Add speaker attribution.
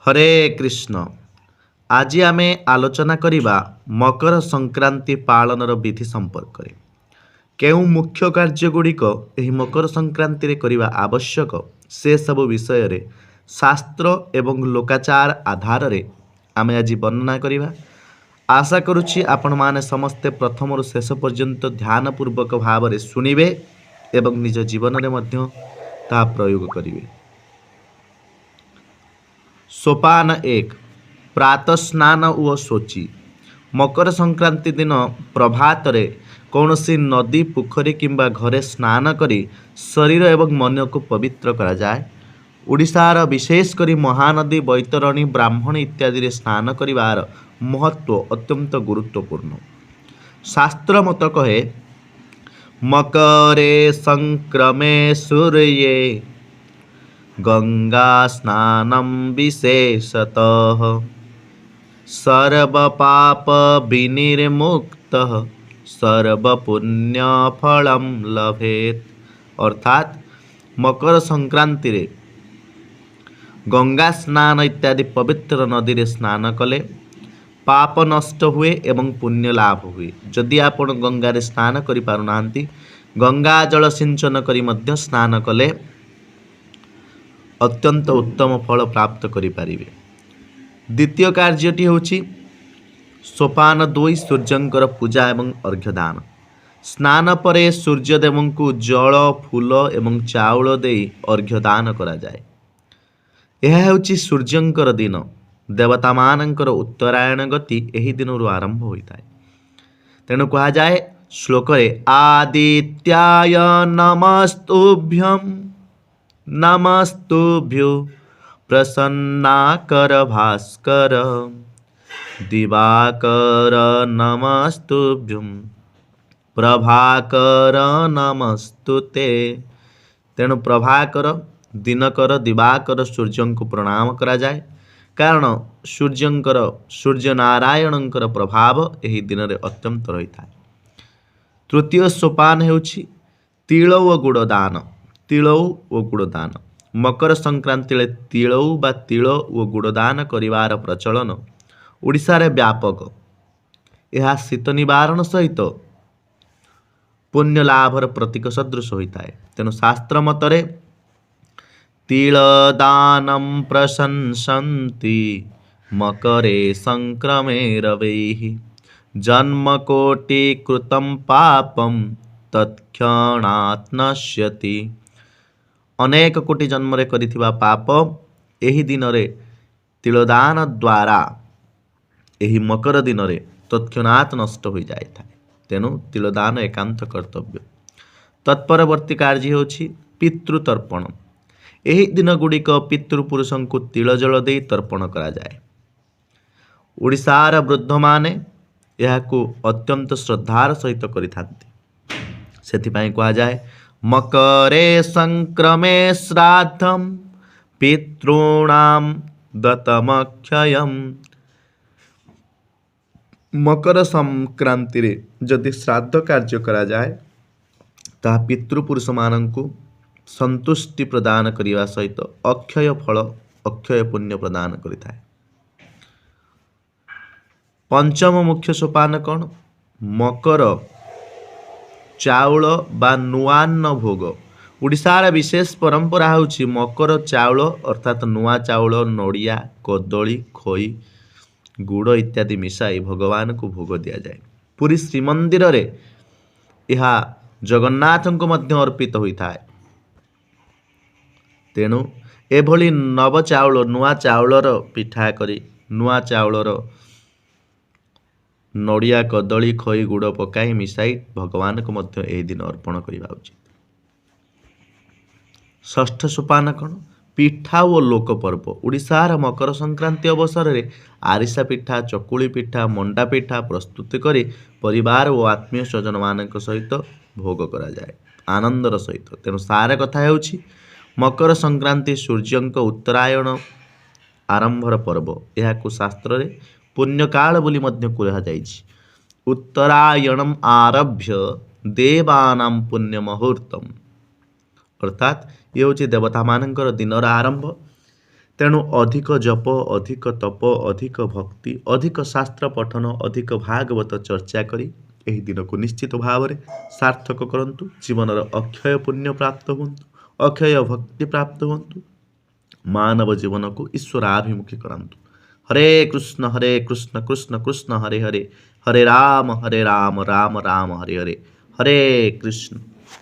Speaker 1: ହରେ କୃଷ୍ଣ। ଆଜି ଆମେ ଆଲୋଚନା କରିବା ମକର ସଂକ୍ରାନ୍ତି ପାଳନର ବିଧି ସମ୍ପର୍କରେ। କେଉଁ ମୁଖ୍ୟ କାର୍ଯ୍ୟଗୁଡ଼ିକ ଏହି ମକର ସଂକ୍ରାନ୍ତିରେ କରିବା ଆବଶ୍ୟକ ସେସବୁ ବିଷୟରେ ଶାସ୍ତ୍ର ଏବଂ ଲୋକାଚାର ଆଧାରରେ ଆମେ ଆଜି ବର୍ଣ୍ଣନା କରିବା। ଆଶା କରୁଛି ଆପଣମାନେ ସମସ୍ତେ ପ୍ରଥମରୁ ଶେଷ ପର୍ଯ୍ୟନ୍ତ ଧ୍ୟାନପୂର୍ବକ ଭାବରେ ଶୁଣିବେ ଏବଂ ନିଜ ଜୀବନରେ ମଧ୍ୟ ତାହା ପ୍ରୟୋଗ କରିବେ। सोपान 1 प्रातः स्नान ओ शोची। मकर संक्रांति दिन प्रभात रे कौनसी नदी पोखरी किंबा घरे स्नान करी शरीर एवं मन को पवित्र करा जाए। ओडिशार विशेषकर महानदी बैतरणी ब्राह्मणी इत्यादि स्नान करिवार महत्व अत्यंत गुरुत्वपूर्ण। शास्त्र मत कहे मकरे संक्रमे सूर्ये गंगा स्नानं विशेषतः सर्वपाप विनिर्मुक्तः सर्वपुण्यफलं लभेत। अर्थात मकर संक्रांति रे गंगा स्नान इत्यादि पवित्र नदी रे स्नान कले पाप नष्ट हुए एवं पुण्य लाभ हुए। जदि आपण गंगा रे स्नान करि पारु नांती गंगा जल सिंचन करी मध्य स्नान कले अत्यंत उत्तम फल प्राप्त करिपारिबे। द्वितीय कार्यटी होछि सोपान 2 सूर्यंकर पूजा एवं अर्घ्यदान। स्नान परे सूर्यदेव को जल फूल एवं चाउल देई अर्घ्यदान करा जाए। यह होछि सूर्यंकर दिन। देवता मानंकर उत्तरायण गति एही दिनरु आरंभ होइताय। तेणु कहा जाए श्लोक रे आदित्याय नमस्तुभ्यं नमस्तुभ्यो प्रसन्नाकर भास्कर दिवाकर नमस्तुभ्यं प्रभाकर नमस्तुते। तेणु प्रभाकर दिनकर दिवाकर सूर्य को प्रणाम करा जाए कारण सूर्य नारायणंकर प्रभाव एही दिन रे अत्यंत रही था। तृतीय सोपान हेउछि तिल ओ गुड़ दान। तिल ओ गुड़ दान मकर संक्रांति रे तिल बा तिल ओ गुड़ दान करिवार प्रचलन ओडिशा रे व्यापक। यह शीत निवारण सहित पुण्य लाभर प्रतीक सदृश होता है। तेणु शास्त्र मतरे तिल दानं प्रशंसन्ति मकरे संक्रमे रवैः जन्म कोटि कृतं पापं तत्क्षणात् नश्यति। अनेक कोटि जन्म रे करिथिबा पाप एही दिन रे तिलदान द्वारा एही मकर दिन रे तत्क्षणात् नष्ट हो जाए था। तेणु तिलदान एकांत कर्तव्य। तत्परवर्ती कार्य होछि पितृतर्पण। एही दिन गुड़िक पितृपुरुषों को तिल जल दे तर्पण करा जाए। ओडिशार वृद्ध माने यहाकू अत्यंत श्रद्धार सहित करिथांती। सेथिपाई कहा जाए मकरे संक्रमे श्राद्धं पितॄणां दत्तमक्षयम्। मकर संक्रांति रे जदि श्राद्ध कार्य करा जाए ताहा पितृपुरुष मानंकु संतुष्टि प्रदान करिवा सहित अक्षय फल अक्षय पुण्य प्रदान करिथाए। पंचम मुख्य सोपान कौन मकर चाउल बा नुआन्न भोग। ओडिशार विशेष परंपरा होछि मकर चाउल अर्थात नुआ चाउल नड़िया कदली खई गुड़ इत्यादि मिसाई भगवान को भोग दिया जाए। पुरी श्रीमंदिर रे यह जगन्नाथ को मध्य अर्पित होता है। तेणु एभली नव चाउल नुआ चाउलर पिठा करी नुआ चाउलर नड़िया कदली खई गुड़ पकाई मिसाई भगवान को मध्य एही दिन अर्पण करवा उचित। षष्ठ सोपान कौन पिठा ओ लोक पर्व। ओडिशार मकर संक्रांति अवसर रे आरिसा पिठा चकुली पिठा मंडा पिठा प्रस्तुत करी परिवार और आत्मीय स्वजन मानक सहित भोग करा जाए आनंदर सहित। तेणु सार कथा हेउछि मकर संक्रांति सूर्यंक उत्तरायण आरंभर पर्व। यहाकू शास्त्र रे पुण्यकाल बोली मध्य कहा जाइछि। उत्तरायणम आरभ्य देवानां पुण्य मुहूर्तम। अर्थात ये हूँ देवता मानकर दिनर आरंभ। ତେଣୁ ଅଧିକ ଜପ, ଅଧିକ ତପ, ଅଧିକ ଭକ୍ତି, ଅଧିକ ଶାସ୍ତ୍ର ପଠନ, ଅଧିକ ଭାଗବତ ଚର୍ଚ୍ଚା କରି ଏହି ଦିନକୁ ନିଶ୍ଚିତ ଭାବରେ ସାର୍ଥକ କରନ୍ତୁ। ଜୀବନର ଅକ୍ଷୟ ପୁଣ୍ୟ ପ୍ରାପ୍ତ ହୁଅନ୍ତୁ, ଅକ୍ଷୟ ଭକ୍ତି ପ୍ରାପ୍ତ ହୁଅନ୍ତୁ, ମାନବ ଜୀବନକୁ ଈଶ୍ୱରାଭିମୁଖୀ କରାନ୍ତୁ। ହରେ କୃଷ୍ଣ କୃଷ୍ଣ କୃଷ୍ଣ ହରେ ହରେ, ହରେ ରାମ ରାମ ରାମ ହରେ ହରେ, ହରେ କୃଷ୍ଣ।